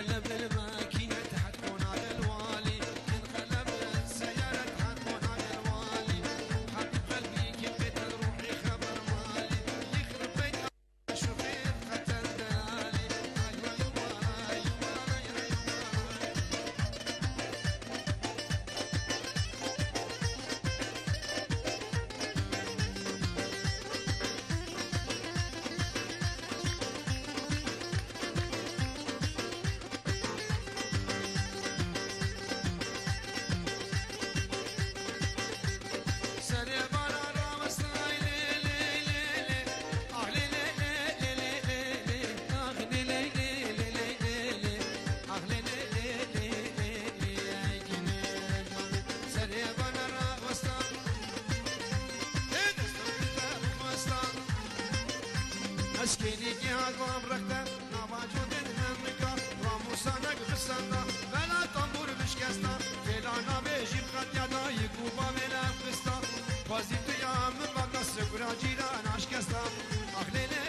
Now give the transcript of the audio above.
تنقلب الماكينة تحتكون على الوالي تنقلب السيارة تحتكون على الوالي حبيب قلبي كيف بيت روحي خبر مالي يخرب بيت شوفير قتل دلالي أيوة يما أيوة اسكيني جهاد وامركتا نواجود الهمكا راموسانك بسندا بلا طنبور بشكستا فلانا بيجي بخط يدا يكوبا من القستا بازيتو يا من بابنا سكرا جيران عشكستا اخليني